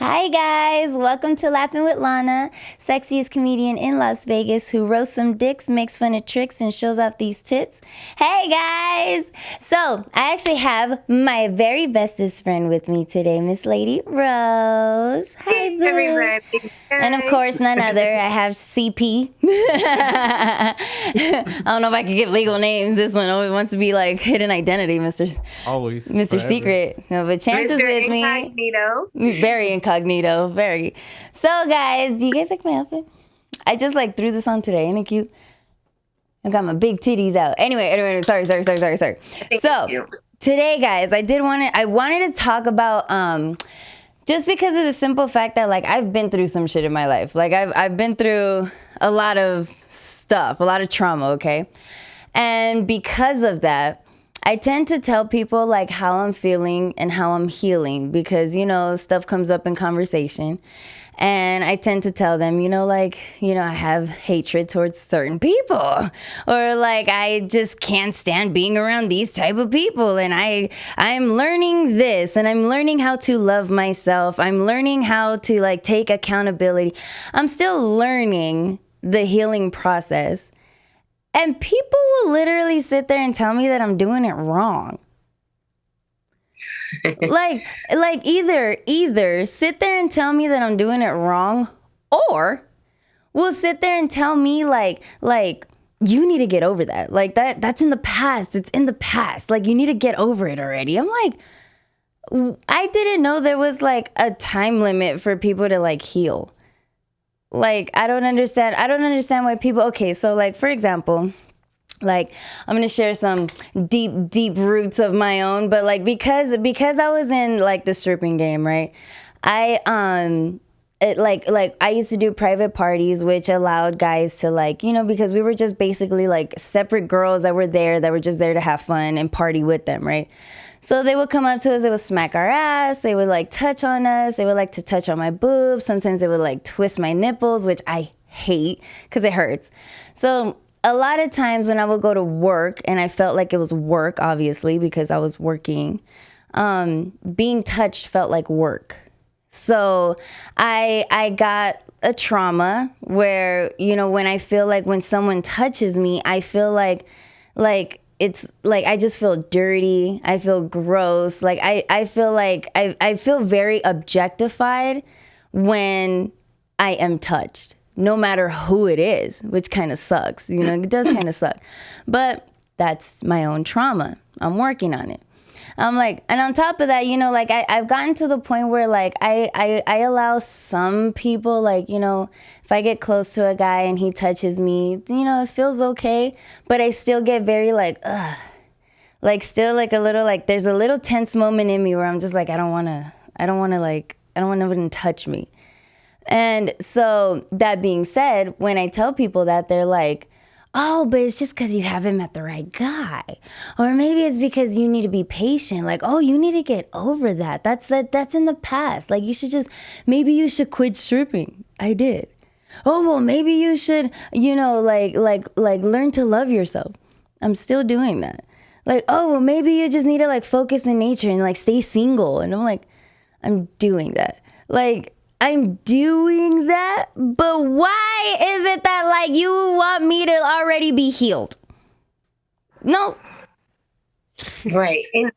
Hi guys, welcome to Laughing with Lana, sexiest comedian in Las Vegas who roasts some dicks, makes fun of tricks, and shows off these tits. Hey guys! So, I actually have my very bestest friend with me today, Miss Lady Rose. Hi, boo. Everybody. And of course, none other. I have CP. I don't know if I can give legal names. This one always wants to be like hidden identity, Always. Mr. Forever. Secret. No, but Chance is Mr. with me. Incognito. Very incognito, very. So, guys, do you guys like my outfit? I just like threw this on today. Ain't it cute? I got my big titties out. Anyway. Sorry. So today, guys, I wanted to talk about just because of the simple fact that like I've been through some shit in my life. Like I've been through a lot of stuff, a lot of trauma. Okay, and because of that, I tend to tell people like how I'm feeling and how I'm healing because, stuff comes up in conversation. And I tend to tell them, I have hatred towards certain people or like I just can't stand being around these type of people. And I'm learning this and I'm learning how to love myself. I'm learning how to like take accountability. I'm still learning the healing process. And people will literally sit there and tell me that I'm doing it wrong. like either sit there and tell me that I'm doing it wrong, or will sit there and tell me like you need to get over that. Like that's in the past. It's in the past. Like you need to get over it already. I'm like, I didn't know there was like a time limit for people to like heal. Like, I don't understand why people, okay, so like, for example, like, I'm going to share some deep roots of my own, but like, because I was in like the stripping game, right? I used to do private parties, which allowed guys to like, because we were just basically like separate girls that were just there to have fun and party with them, right? So they would come up to us, they would smack our ass, they would like touch on us, they would like to touch on my boobs. Sometimes they would like twist my nipples, which I hate because it hurts. So a lot of times when I would go to work, and I felt like it was work, obviously, because I was working, being touched felt like work. So I got a trauma where, when I feel like when someone touches me, I feel like it's like I just feel dirty. I feel gross. Like I feel like I feel very objectified when I am touched, no matter who it is, which kind of sucks. It does kind of suck. But that's my own trauma. I'm working on it. I'm like, and on top of that, like I've gotten to the point where like I allow some people, like, if I get close to a guy and he touches me, it feels okay, but I still get very like, ugh, like still like a little, like there's a little tense moment in me where I'm just like, I don't want anyone to touch me. And so that being said, when I tell people that, they're like, oh, but it's just because you haven't met the right guy. Or maybe it's because you need to be patient. Like, oh, you need to get over that. That's in the past. Like, maybe you should quit stripping. I did. Oh, well, maybe you should, like learn to love yourself. I'm still doing that. Like, oh, well, maybe you just need to like focus in nature and like stay single. And I'm like, I'm doing that. Like, I'm doing that, but why is it that like you want me to already be healed? No. Right. And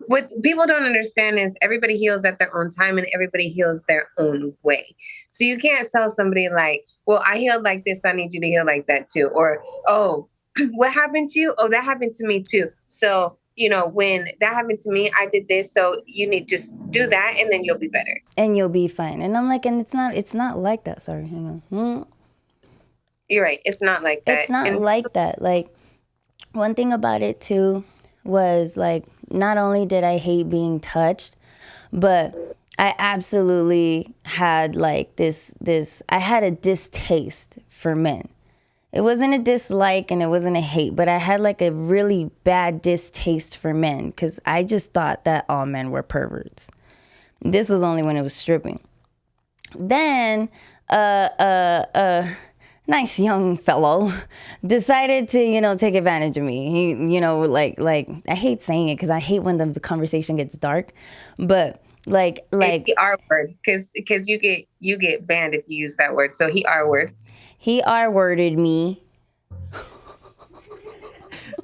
what people don't understand is everybody heals at their own time and everybody heals their own way. So you can't tell somebody like, well, I healed like this, I need you to heal like that too. Or, oh, what happened to you? Oh, that happened to me too. So when that happened to me, I did this. So you need to just do that and then you'll be better. And you'll be fine. And I'm like, and it's not like that. Sorry, hang on. You're right. It's not like that. It's not like that. Like, one thing about it too was like, not only did I hate being touched, but I absolutely had like I had a distaste for men. It wasn't a dislike and it wasn't a hate, but I had like a really bad distaste for men because I just thought that all men were perverts. This was only when it was stripping. Then nice young fellow decided to, take advantage of me. He, like I hate saying it because I hate when the conversation gets dark, but Like the R word, because you get banned if you use that word. So he R word. he R-worded me.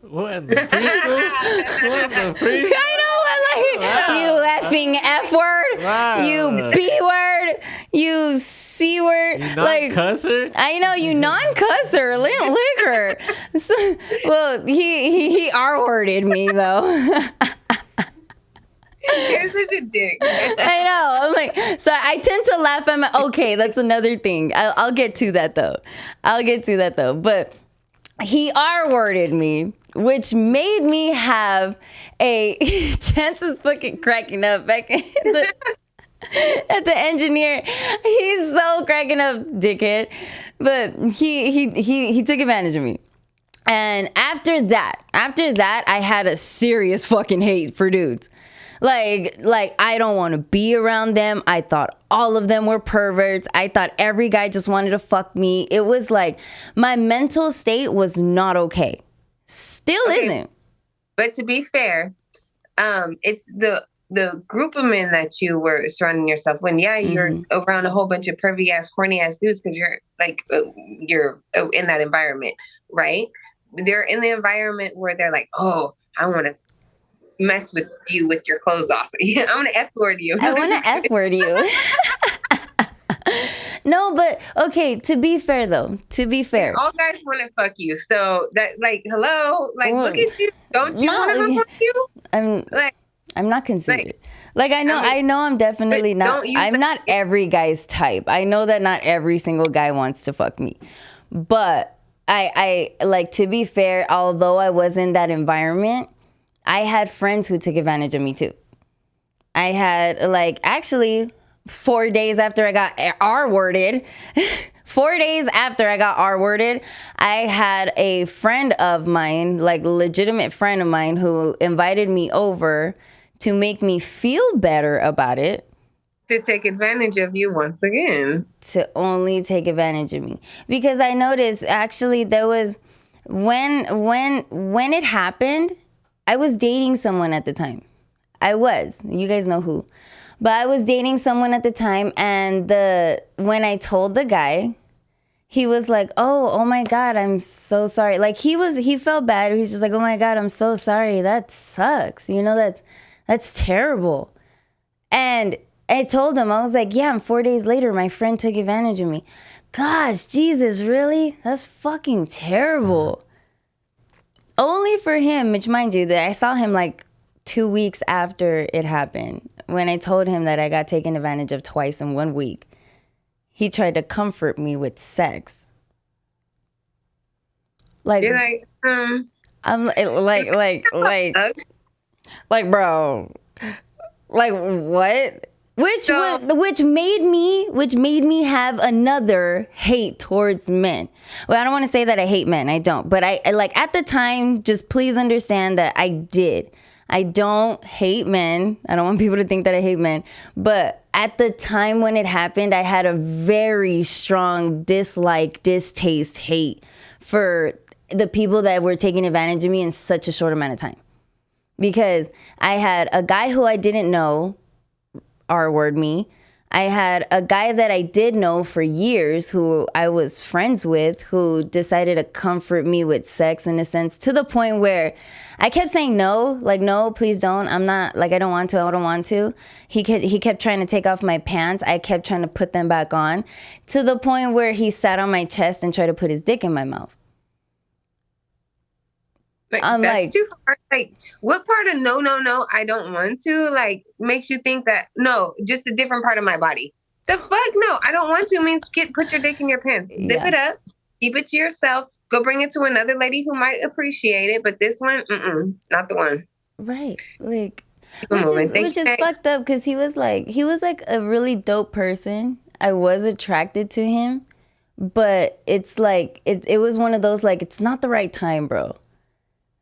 What in the preschool? What in the preschool? I know, like, you effing F word, Wow. you B word, you C word, You like non-cusser? I know, you non-cusser, liquor. So, well, he R-worded me though. You're such a dick. I know. I'm like, so I tend to laugh. I'm like, okay, that's another thing. I'll get to that though. But he R-worded me, which made me have a Chance is fucking cracking up back at the engineer. He's so cracking up, dickhead. But he took advantage of me. And after that, I had a serious fucking hate for dudes. Like I don't want to be around them. I thought all of them were perverts. I thought every guy just wanted to fuck me. It was like my mental state was not okay. Still isn't. But to be fair, it's the group of men that you were surrounding yourself when. Yeah, you're around a whole bunch of pervy ass, horny ass dudes because you're like you're in that environment, right? They're in the environment where they're like, oh, I want to mess with you with your clothes off. I want to F word you. I want to F word you. No, but okay, to be fair though, all guys want to fuck you. So that, like, hello, like, look at you. Don't you want to fuck you? I'm not conceited. Like I know I'm definitely not. I'm not every guy's type. I know that not every single guy wants to fuck me, but I like, to be fair, although I was in that environment, I had friends who took advantage of me too. I had, like, actually 4 days after I got R-worded, 4 days after I got R-worded, I had a friend of mine, like legitimate friend of mine, who invited me over to make me feel better about it. To take advantage of you once again. To only take advantage of me. Because I noticed, actually, there was, when it happened, I was dating someone at the time. You guys know who. But I was dating someone at the time, and when I told the guy, he was like, oh my God, I'm so sorry. Like, he felt bad. He's just like, oh my God, I'm so sorry. That sucks. You know, that's terrible. And I told him, I was like, yeah, and 4 days later, my friend took advantage of me. Gosh, Jesus, really? That's fucking terrible. Only for him, which, mind you, that I saw him like 2 weeks after it happened. When I told him that I got taken advantage of twice in 1 week, he tried to comfort me with sex. Like, you're like, I'm like, bro, like, what? Which made me have another hate towards men. Well, I don't want to say that I hate men. I don't. But I like, at the time, just please understand that I did. I don't hate men. I don't want people to think that I hate men. But at the time when it happened, I had a very strong distaste, hate for the people that were taking advantage of me in such a short amount of time. Because I had a guy who I didn't know R-word me. I had a guy that I did know for years who I was friends with who decided to comfort me with sex, in a sense, to the point where I kept saying no, like, no, please don't. I'm not, like, I don't want to. He kept trying to take off my pants. I kept trying to put them back on, to the point where he sat on my chest and tried to put his dick in my mouth. Like, that's too far. Like, what part of no, I don't want to, like, makes you think that, no, just a different part of my body? The fuck? No, I don't want to means put your dick in your pants. Zip it up. Keep it to yourself. Go bring it to another lady who might appreciate it. But this one, not the one. Right. Like, which is fucked up, because he was like a really dope person. I was attracted to him. But it's like, it was one of those, like, it's not the right time, bro.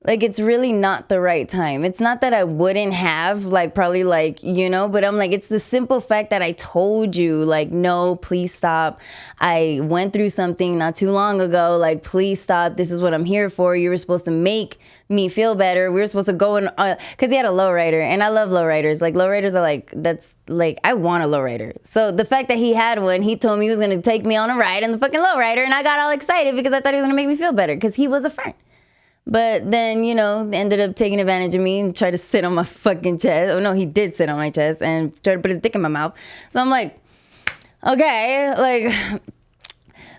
Like, it's really not the right time. It's not that I wouldn't have, like, probably, like, you know, but I'm like, it's the simple fact that I told you, like, no, please stop. I went through something not too long ago. Like, please stop. This is what I'm here for. You were supposed to make me feel better. We were supposed to go in, because he had a lowrider, and I love lowriders. Like, lowriders are like, that's, like, I want a lowrider. So the fact that he had one, he told me he was going to take me on a ride in the fucking lowrider, and I got all excited because I thought he was going to make me feel better because he was a friend. But then, you know, ended up taking advantage of me and tried to sit on my fucking chest. Oh, no, he did sit on my chest and tried to put his dick in my mouth. So I'm like, okay, like,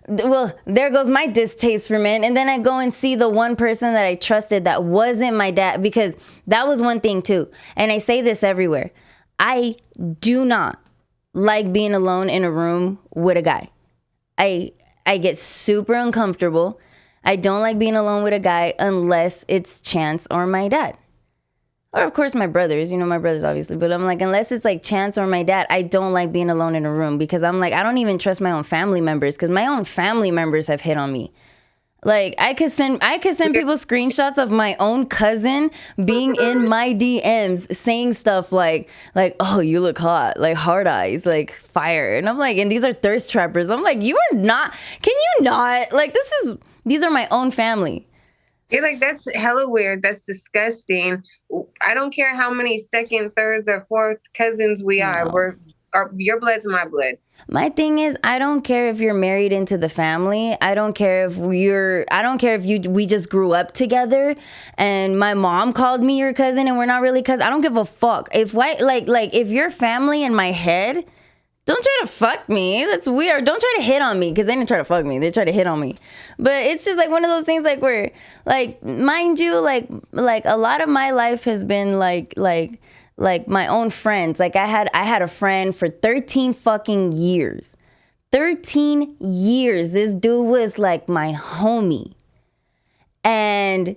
well, there goes my distaste for men. And then I go and see the one person that I trusted that wasn't my dad, because that was one thing too. And I say this everywhere. I do not like being alone in a room with a guy. I get super uncomfortable. I don't like being alone with a guy unless it's Chance or my dad. Or, of course, my brothers. You know, my brothers, obviously. But I'm like, unless it's like Chance or my dad, I don't like being alone in a room, because I'm like, I don't even trust my own family members, because my own family members have hit on me. Like, I could send people screenshots of my own cousin being in my DMs saying stuff like, oh, you look hot, like hard eyes, like fire. And I'm like, and these are thirst trappers. I'm like, you are not, can you not? Like, these are my own family. You're like, that's hella weird. That's disgusting. I don't care how many second, thirds, or fourth cousins we are. Your blood's my blood. My thing is, I don't care if you're married into the family. I don't care if we just grew up together and my mom called me your cousin and we're not really cousins. I don't give a fuck. If if you're family in my head, don't try to fuck me. That's weird. Don't try to hit on me, because they didn't try to fuck me. They tried to hit on me. But it's just like one of those things, like, where, like, mind you, like a lot of my life has been like my own friends. Like, I had a friend for 13 fucking years. 13 years. This dude was like my homie. And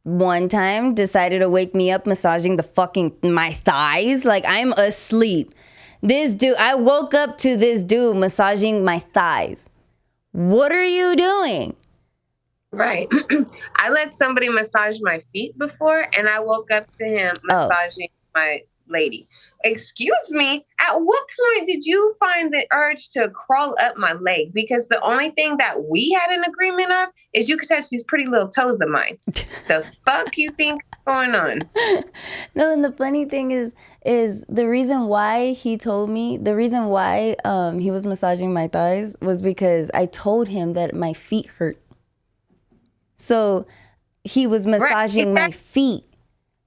one time decided to wake me up massaging my thighs. Like, I'm asleep. I woke up to this dude massaging my thighs. What are you doing? Right. I let somebody massage my feet before, and I woke up to him massaging my lady. Excuse me, at what point did you find the urge to crawl up my leg? Because the only thing that we had an agreement of is you could touch these pretty little toes of mine. The fuck you think is going on? No, and the funny thing is the reason why he told me, the reason why he was massaging my thighs was because I told him that my feet hurt. So he was massaging my feet.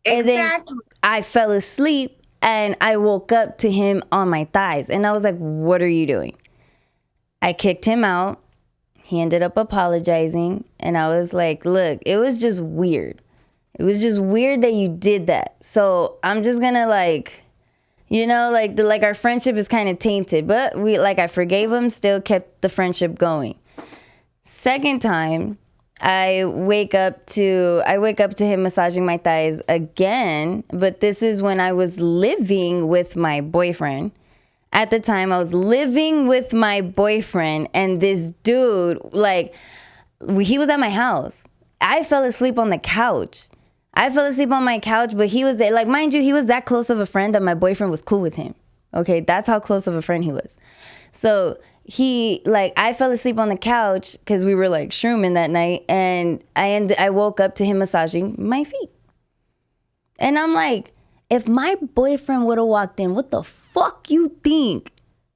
And then I fell asleep and I woke up to him on my thighs. And I was like, what are you doing? I kicked him out. He ended up apologizing. And I was like, look, it was just weird. It was just weird that you did that. So I'm just going to our friendship is kind of tainted. But I forgave him, still kept the friendship going. Second time, I wake up to him massaging my thighs again, but this is when I was living with my boyfriend. At the time, I was living with my boyfriend, and this dude, he was at my house. I fell asleep on the couch. But he was there. Like, mind you, he was that close of a friend that my boyfriend was cool with him. Okay, that's how close of a friend he was. So I fell asleep on the couch because we were shrooming that night, and I woke up to him massaging my feet. And I'm like, if my boyfriend would have walked in, what the fuck you think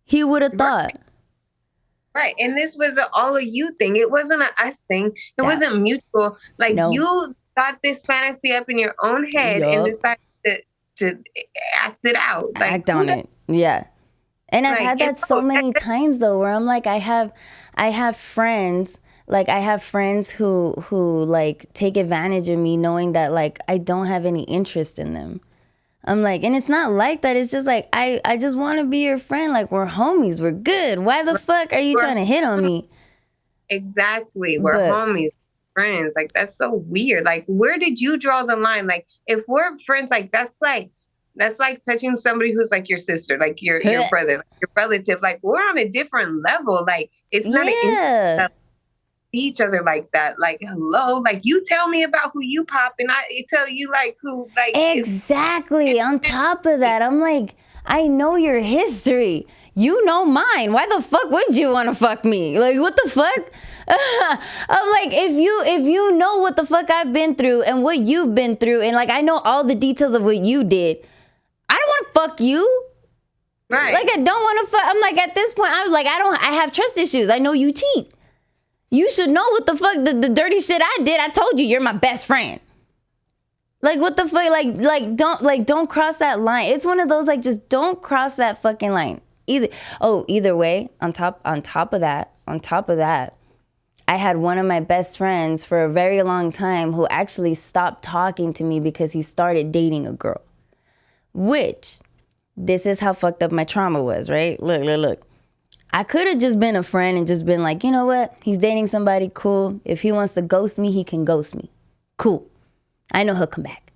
he would have thought? Right. And this was all a you thing. It wasn't an us thing. It wasn't mutual. No. You thought this fantasy up in your own head and decided to act it out. Act on it. Yeah. And I've had that so many times though, where I'm like, I have friends, who take advantage of me knowing that I don't have any interest in them. I'm like, and it's not like that. It's just I just want to be your friend. We're homies. We're good. Why the fuck are you trying to hit on me? Exactly. We're homies, friends. That's so weird. Where did you draw the line? If we're friends, that's like touching somebody who's your sister, your brother, your relative. We're on a different level. It's not an instant. see each other like that. Like, hello, like you tell me about who you pop, and I tell you like who like Exactly. On top of that, I'm like, I know your history. You know mine. Why the fuck would you want to fuck me? Like, what the fuck? I'm like, if you know what the fuck I've been through and what you've been through, and like I know all the details of what you did, I don't want to fuck you. Right. Like, I don't want to fuck. I'm like, at this point, I was like, I have trust issues. I know you cheat. You should know what the fuck the dirty shit I did. I told you, you're my best friend. Like, what the fuck? Don't cross that line. It's one of those, like, just don't cross that fucking line. Either way, on top of that, I had one of my best friends for a very long time who actually stopped talking to me because he started dating a girl. Which, this is how fucked up my trauma was, right? Look. I could have just been a friend and just been like, you know what? He's dating somebody, cool. If he wants to ghost me, he can ghost me. Cool. I know he'll come back.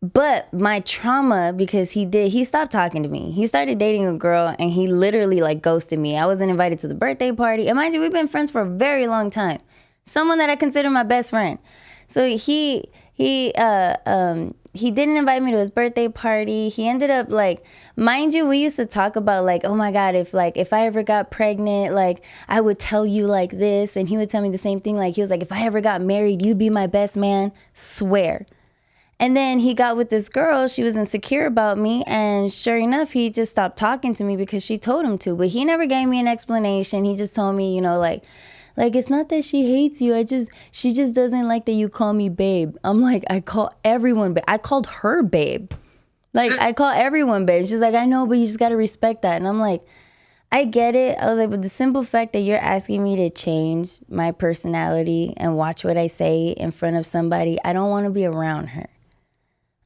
But my trauma, because he stopped talking to me. He started dating a girl and he literally like ghosted me. I wasn't invited to the birthday party. And mind you, we've been friends for a very long time. Someone that I consider my best friend. So he didn't invite me to his birthday party. He ended up like, mind you, we used to talk about like, oh my God, if I ever got pregnant, like I would tell you like this. And he would tell me the same thing. Like he was like, if I ever got married, you'd be my best man. Swear. And then he got with this girl. She was insecure about me. And sure enough, he just stopped talking to me because she told him to. But he never gave me an explanation. He just told me, you know, like it's not that she hates you. She just doesn't like that you call me babe. I'm like, I call everyone babe. I called her babe. Like, I call everyone babe. She's like, I know, but you just got to respect that. And I'm like, I get it. I was like, but the simple fact that you're asking me to change my personality and watch what I say in front of somebody, I don't want to be around her.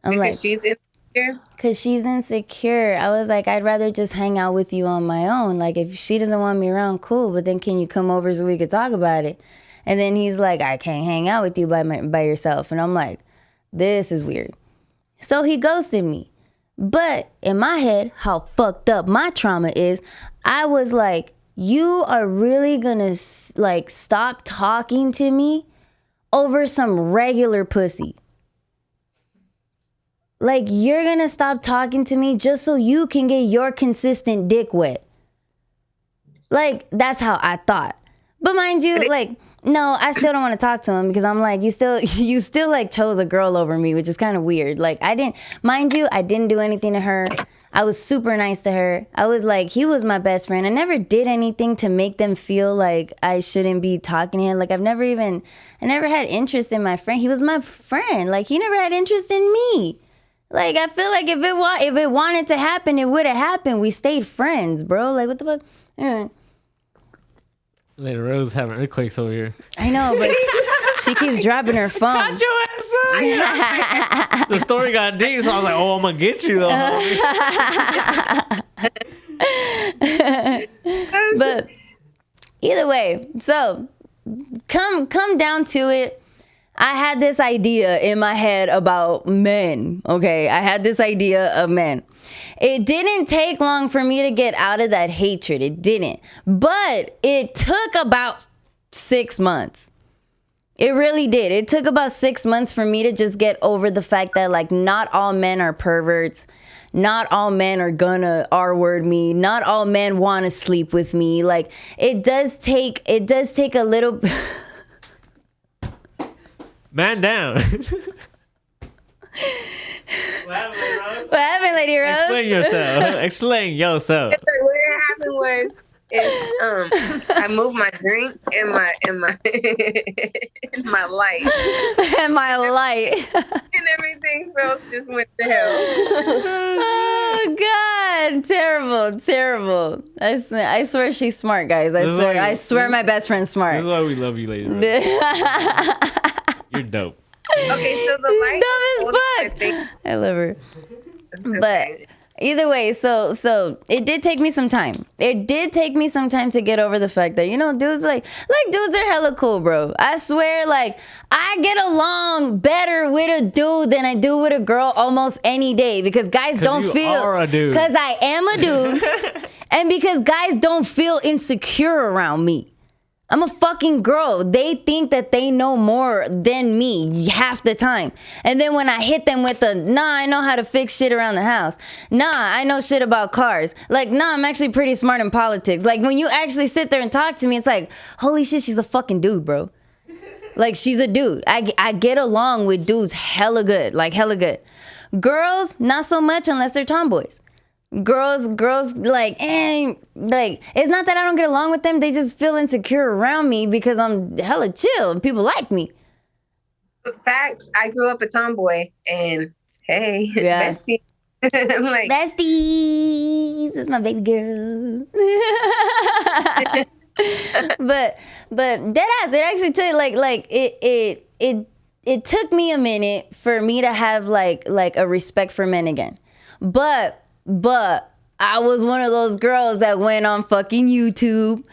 I'm because like, she's insecure. Because she's insecure. I was like, I'd rather just hang out with you on my own. Like, if she doesn't want me around, cool. But then can you come over so we could talk about it? And then he's like, I can't hang out with you by yourself. And I'm like, this is weird. So he ghosted me. But in my head, how fucked up my trauma is, I was like, you are really gonna like stop talking to me over some regular pussy? Like, you're gonna stop talking to me just so you can get your consistent dick wet? Like, that's how I thought. But mind you, like, no, I still don't want to talk to him because I'm like, you still like chose a girl over me, which is kind of weird. Like, I didn't do anything to her. I was super nice to her. I was like, he was my best friend. I never did anything to make them feel like I shouldn't be talking to him. Like, I never had interest in my friend. He was my friend. Like, he never had interest in me. Like, I feel like if it wanted to happen, it would have happened. We stayed friends, bro. Like, what the fuck? Anyway. Lady Rose having earthquakes over here. I know, but she keeps dropping her phone. Got your ass up. The story got deep, so I was like, oh, I'm going to get you, though. But either way, so come down to it. I had this idea in my head about men, okay? I had this idea of men. It didn't take long for me to get out of that hatred. It didn't. But it took about 6 months. It really did. It took about 6 months for me to just get over the fact that, like, not all men are perverts. Not all men are gonna R-word me. Not all men want to sleep with me. Like, it does take a little... Man down. What happened, Lady Rose? Explain yourself. Explain yourself. What happened was, I moved my drink and my and my light. And my light. And everything else just went to hell. Oh God, terrible. I swear she's smart, guys. I swear my best friend's smart. This is why we love you, Lady Rose. You're dope. Okay, so the light. Dumb as fuck. I love her. But either way, so it did take me some time. It did take me some time to get over the fact that, you know, dudes like dudes are hella cool, bro. I swear, like, I get along better with a dude than I do with a girl almost any day because guys don't feel. Because I am a dude, and because guys don't feel insecure around me. I'm a fucking girl. They think that they know more than me half the time. And then when I hit them with I know how to fix shit around the house. I know shit about cars. Like, I'm actually pretty smart in politics. Like, when you actually sit there and talk to me, it's like, holy shit, she's a fucking dude, bro. Like, she's a dude. I get along with dudes hella good. Like, hella good. Girls, not so much unless they're tomboys. Girls, like, it's not that I don't get along with them. They just feel insecure around me because I'm hella chill and people like me. Facts. I grew up a tomboy, and hey, bestie. I'm like, besties, that's my baby girl. but dead ass, it actually took it took me a minute for me to have like a respect for men again. But I was one of those girls that went on fucking YouTube,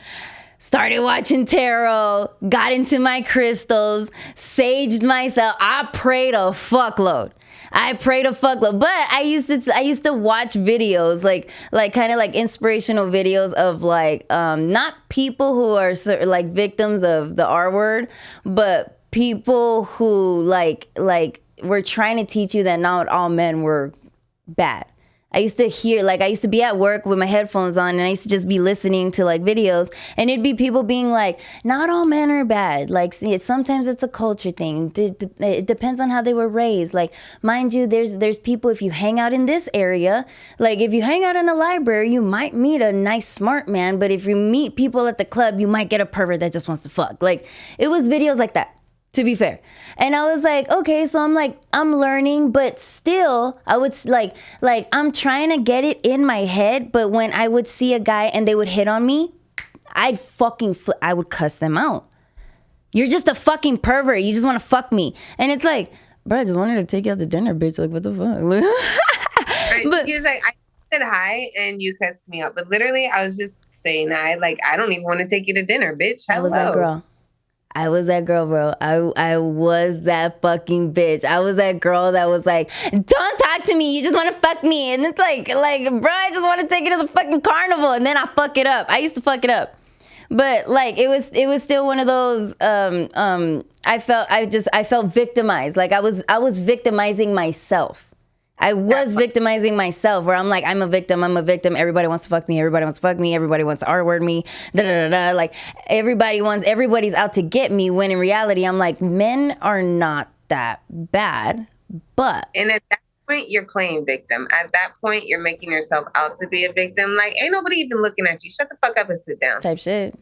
started watching tarot, got into my crystals, saged myself. I prayed a fuckload. But I used to watch videos like kind of like inspirational videos of like not people who are like victims of the R word, but people who like were trying to teach you that not all men were bad. I used to be at work with my headphones on, and I used to just be listening to like videos, and it'd be people being like, not all men are bad. Like, sometimes it's a culture thing. It depends on how they were raised. Like, mind you, there's people, if you hang out in this area, like if you hang out in a library, you might meet a nice, smart man, but if you meet people at the club, you might get a pervert that just wants to fuck. Like, it was videos like that, to be fair. And I was like, okay, so I'm learning, but still I would like I'm trying to get it in my head. But when I would see a guy and they would hit on me, I would cuss them out. You're just a fucking pervert. You just want to fuck me. And it's like, bro, I just wanted to take you out to dinner, bitch. Like, what the fuck? But he was like, I said hi and you cussed me out. But literally, I was just saying hi. Like, I don't even want to take you to dinner, bitch. Hello. I was that girl, bro. I was that fucking bitch. I was that girl that was like, don't talk to me. You just want to fuck me. And it's like, bro, I just want to take you to the fucking carnival. And then I fuck it up. I used to fuck it up. But like, it was still one of those, I felt victimized. Like I was victimizing myself. I was victimizing myself, where I'm like, I'm a victim. Everybody wants to fuck me. Everybody wants to R-word me. Like everybody's out to get me, when in reality, I'm like, men are not that bad. And at that point, you're playing victim. At that point, you're making yourself out to be a victim. Like, ain't nobody even looking at you. Shut the fuck up and sit down. Type shit.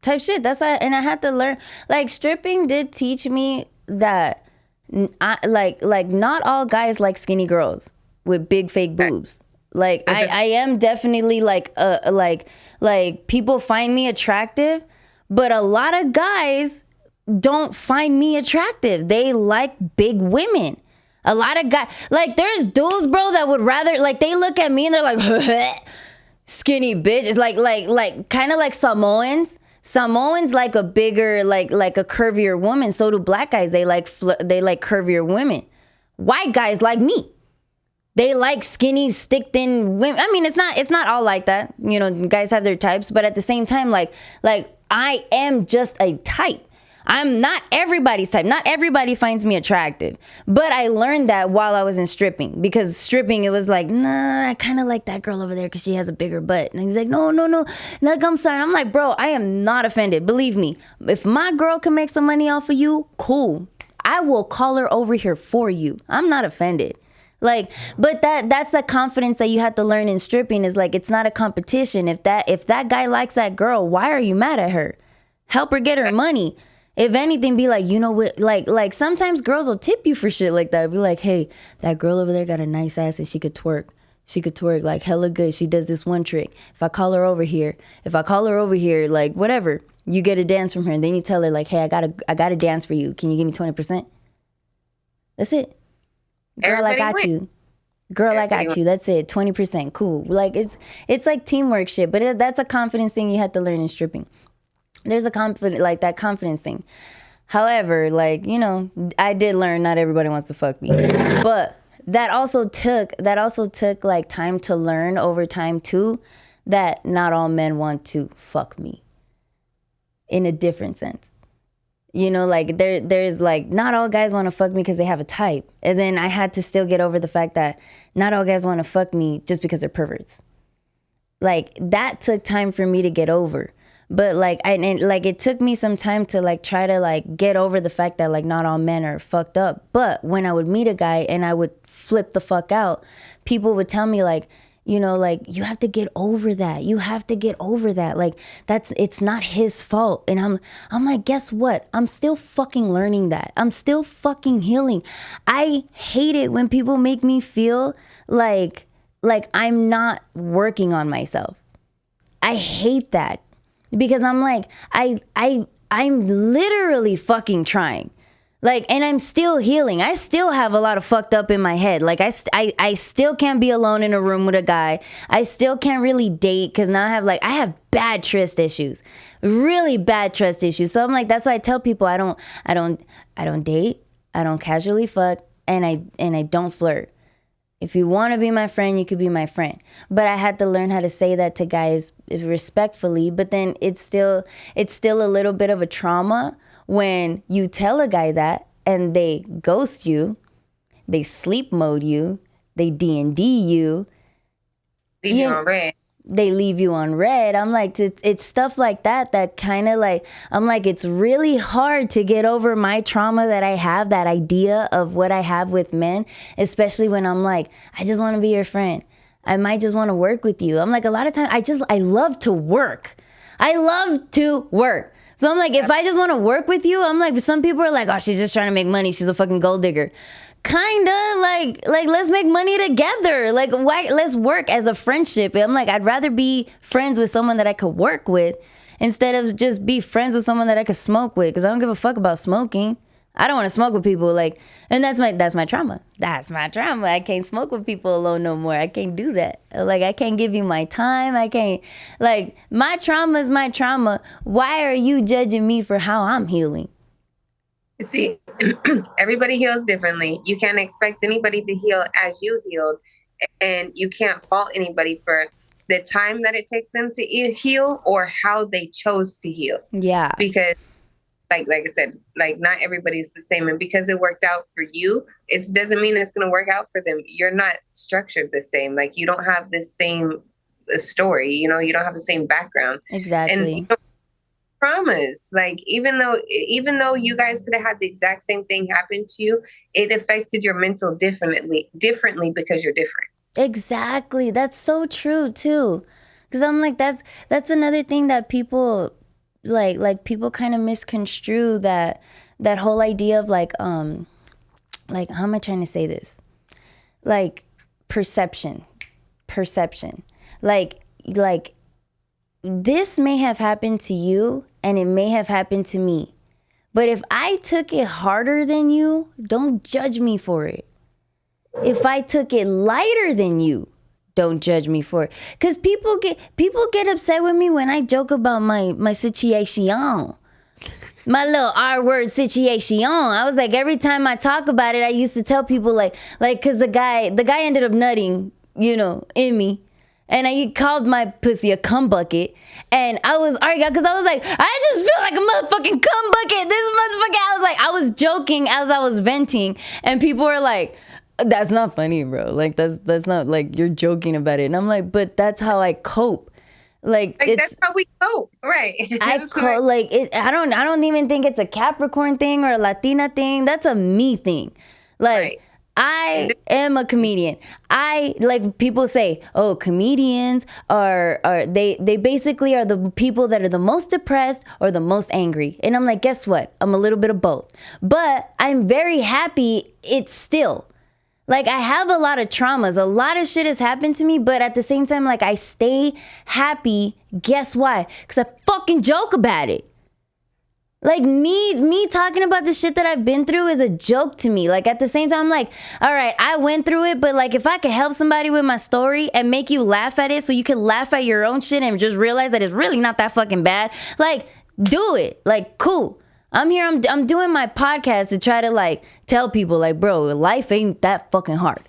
That's why, and I had to learn. Like, stripping did teach me that like not all guys like skinny girls with big fake boobs. Like I am definitely like people find me attractive, but a lot of guys don't find me attractive. They like big women. A lot of guys, like, there's dudes, bro, that would rather, like, they look at me and they're like, skinny bitch. It's like kind of like Samoans. Samoans like a bigger, like a curvier woman. So do black guys. They like curvier women. White guys like me. They like skinny, stick thin women. I mean, it's not all like that. You know, guys have their types, but at the same time, like I am just a type. I'm not everybody's type. Not everybody finds me attractive. But I learned that while I was in stripping. Because stripping, it was like, nah, I kind of like that girl over there because she has a bigger butt. And he's like, no. Like, I'm sorry. I'm like, bro, I am not offended. Believe me. If my girl can make some money off of you, cool. I will call her over here for you. I'm not offended. Like, but that's the confidence that you have to learn in stripping, is like, it's not a competition. If that guy likes that girl, why are you mad at her? Help her get her money. If anything, be like, you know what, like sometimes girls will tip you for shit like that. Be like, hey, that girl over there got a nice ass and she could twerk like hella good. She does this one trick. If I call her over here, like whatever, you get a dance from her, and then you tell her like, hey, I got a dance for you. Can you give me 20%? That's it. Girl, I got you. That's it. 20%. Cool. Like it's like teamwork shit, but that's a confidence thing you have to learn in stripping. There's a confidence thing. However, like, you know, I did learn not everybody wants to fuck me. But that also took like time to learn over time too, that not all men want to fuck me. in a different sense. You know, like there's like, not all guys want to fuck me because they have a type. And then I had to still get over the fact that not all guys want to fuck me just because they're perverts. Like that took time for me to get over. But like, it took me some time to like try to like get over the fact that like not all men are fucked up. But when I would meet a guy and I would flip the fuck out, people would tell me like, you know, like, you have to get over that. You have to get over that. Like, it's not his fault. And I'm like, guess what? I'm still fucking learning that. I'm still fucking healing. I hate it when people make me feel like I'm not working on myself. I hate that because I'm like, I'm literally fucking trying. Like, and I'm still healing. I still have a lot of fucked up in my head. Like, I still can't be alone in a room with a guy. I still can't really date because now I have bad trust issues, really bad trust issues. So I'm like, that's why I tell people I don't date. I don't casually fuck, and I don't flirt. If you want to be my friend, you could be my friend. But I had to learn how to say that to guys respectfully. But then it's still a little bit of a trauma when you tell a guy that and they ghost you, they sleep mode you, they D&D you. Leave you on red. They leave you on red. I'm like, it's stuff like that kind of like, I'm like, it's really hard to get over my trauma that I have, that idea of what I have with men, especially when I'm like, I just want to be your friend. I might just want to work with you. I'm like, a lot of times I love to work. I love to work. So I'm like, if I just want to work with you, I'm like, some people are like, oh, she's just trying to make money. She's a fucking gold digger. Kinda like let's make money together. Like, why? Let's work as a friendship. I'm like, I'd rather be friends with someone that I could work with instead of just be friends with someone that I could smoke with. Because I don't give a fuck about smoking. I don't want to smoke with people. Like, and that's my trauma. That's my trauma. I can't smoke with people alone no more. I can't do that. Like, I can't give you my time. I can't, like, my trauma is my trauma. Why are you judging me for how I'm healing? See, everybody heals differently. You can't expect anybody to heal as you healed, and you can't fault anybody for the time that it takes them to heal or how they chose to heal. Yeah. Because like I said, like, not everybody's the same. And because it worked out for you, it doesn't mean it's going to work out for them. You're not structured the same. Like, you don't have the same story, you know, you don't have the same background. Exactly. And you know, promise, like, even though you guys could have had the exact same thing happen to you, it affected your mental differently because you're different. Exactly. That's so true too. Because I'm like, that's another thing that people people kind of misconstrue that whole idea of like how am I trying to say this? Like perception. Like this may have happened to you and it may have happened to me. But if I took it harder than you, don't judge me for it. If I took it lighter than you, don't judge me for it. Because people get upset with me when I joke about my situation. My little R-word situation. I was like, every time I talk about it, I used to tell people like, because the guy ended up nutting, you know, in me. And I called my pussy a cum bucket. And I was arguing because I was like, I just feel like a motherfucking cum bucket. This motherfucker, I was joking as I was venting. And people were like, that's not funny, bro. Like, that's not, like, you're joking about it. And I'm like, but that's how I cope. Like that's how we cope, right? I don't even think it's a Capricorn thing or a Latina thing. That's a me thing. Like, right. I am a comedian. Like people say, oh, comedians are they basically are the people that are the most depressed or the most angry. And I'm like, guess what? I'm a little bit of both. But I'm very happy it's still. Like, I have a lot of traumas. A lot of shit has happened to me, but at the same time, like, I stay happy. Guess why? Because I fucking joke about it. Like, me talking about the shit that I've been through is a joke to me. Like, at the same time, I'm like, all right, I went through it, but, like, if I could help somebody with my story and make you laugh at it so you can laugh at your own shit and just realize that it's really not that fucking bad, like, do it. Like, cool. I'm here, I'm doing my podcast to try to, like, tell people, like, bro, life ain't that fucking hard.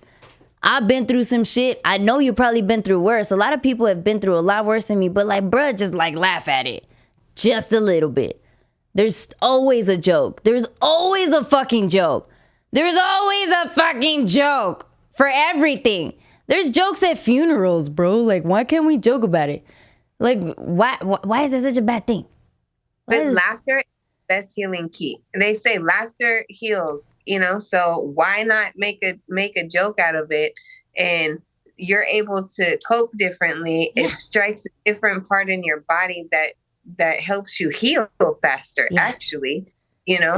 I've been through some shit. I know you probably been through worse. A lot of people have been through a lot worse than me, but, like, bro, just, like, laugh at it. just a little bit. There's always a joke. There's always a fucking joke. There's always a fucking joke for everything. There's jokes at funerals, bro. Like, why can't we joke about it? Like, why is that such a bad thing? But laughter is the best healing key. They say laughter heals, so why not make a joke out of it, and you're able to cope differently. Yeah. It strikes a different part in your body that helps you heal faster, actually, I don't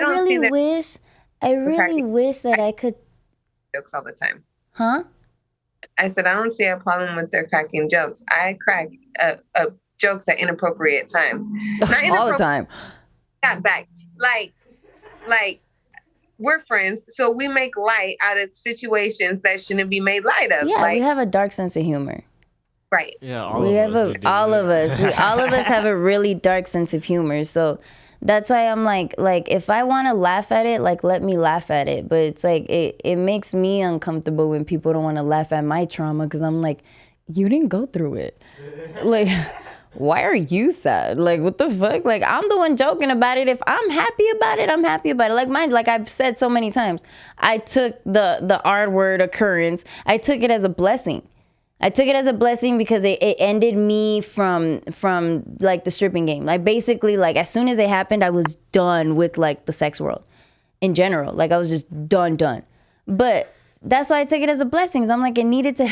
really see that. I really wish that I could jokes all the time. Huh? I said I don't see a problem with their cracking jokes. I crack jokes at inappropriate times. Not all the time. Got back. Like we're friends, so we make light out of situations that shouldn't be made light of. Yeah, we have a dark sense of humor. Right. Yeah, all of us have a really dark sense of humor. So that's why I'm like if I want to laugh at it, like let me laugh at it. But it's like it makes me uncomfortable when people don't want to laugh at my trauma, because I'm like, you didn't go through it. Like, why are you sad? Like, what the fuck? Like, I'm the one joking about it. If I'm happy about it, I'm happy about it. Like I've said so many times, I took the R word occurrence, I took it as a blessing. I took it as a blessing because it ended me from like the stripping game. Like, basically, like, as soon as it happened, I was done with like the sex world in general. Like, I was just done. But that's why I took it as a blessing. I'm like, it needed to.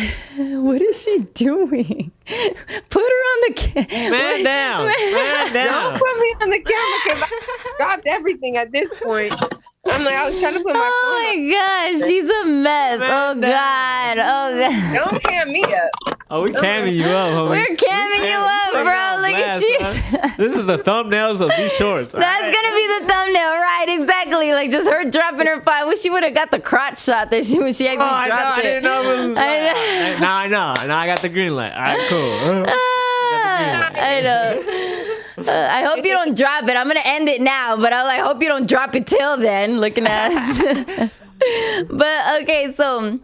What is she doing? Put her on the camera. Man down. Don't put me on the camera, because I dropped everything at this point. I'm like, I was trying to put my phone up. Oh my gosh, she's a mess. Oh God. Don't cam me up. Oh, we camming you up, homie. We're camming you up, bro. Look at she's. This is the thumbnails of these shorts. That's gonna be the thumbnail, right? Exactly. Like, just her dropping her file. Wish she would have got the crotch shot that when she actually dropped I it. didn't know it was. Now I know. Now I got the green light. All right, cool. I know. I hope you don't drop it. I'm gonna end it now, but I hope you don't drop it till then. Looking at us. But okay, so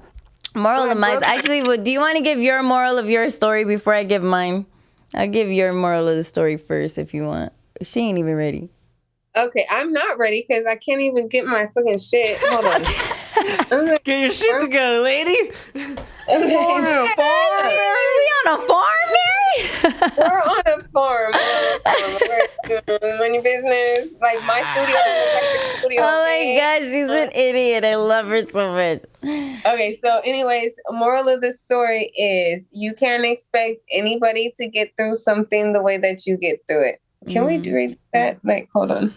moral of mine. Actually, do you want to give your moral of your story before I give mine? I'll give your moral of the story first if you want. She ain't even ready. Okay, I'm not ready because I can't even get my fucking shit. Hold on. Get your shit together, lady. We're on a farm, Mary? We're on a farm. We're money business. Like, my studio is like the studio. Oh my gosh, she's an idiot. I love her so much. Okay, so anyways, moral of the story is you can't expect anybody to get through something the way that you get through it. Can we read that? Like, hold on.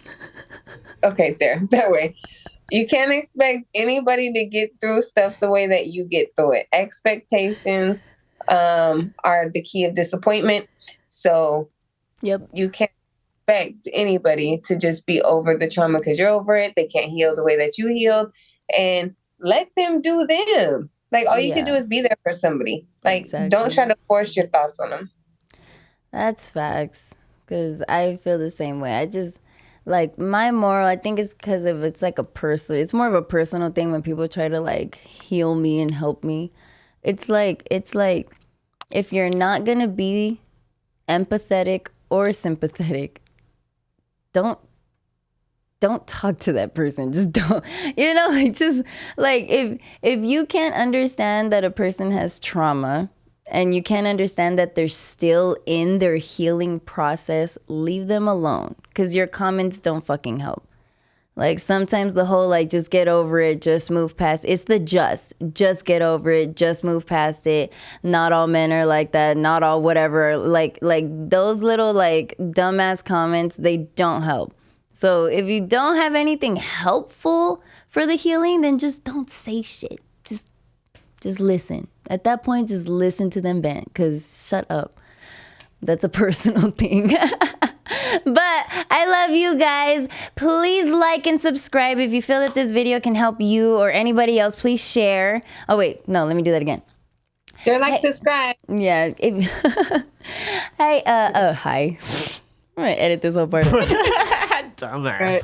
Okay, there. That way. You can't expect anybody to get through stuff the way that you get through it. Expectations are the key of disappointment. So you can't expect anybody to just be over the trauma because you're over it. They can't heal the way that you healed. And let them do them. Like, all you can do is be there for somebody. Like, don't try to force your thoughts on them. That's facts. Because I feel the same way. I just, like, my moral, I think it's because of, it's like it's more of a personal thing when people try to, like, heal me and help me. It's like, if you're not going to be empathetic or sympathetic, don't talk to that person. Just don't, just, like, if you can't understand that a person has trauma, and you can't understand that they're still in their healing process, leave them alone. Because your comments don't fucking help. Like, sometimes the whole, like, just get over it, just move past. It's the just get over it, just move past it. Not all men are like that. Not all whatever. Like those little, like, dumbass comments, they don't help. So if you don't have anything helpful for the healing, then just don't say shit. Just listen. At that point, just listen to them vent, because shut up. That's a personal thing. But I love you guys. Please like and subscribe. If you feel that this video can help you or anybody else, please share. Oh, wait. No, let me do that again. Subscribe. Yeah. Hi. I'm going to edit this whole part. Dumbass. Right.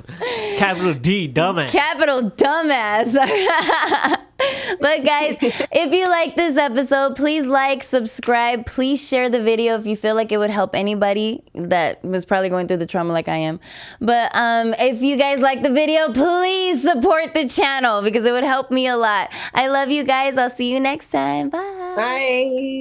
Capital D, dumbass. Capital dumbass. But guys, if you like this episode, please like, subscribe, please share the video if you feel like it would help anybody that was probably going through the trauma like I am. But if you guys like the video, please support the channel because it would help me a lot. I love you guys. I'll see you next time. Bye. Bye.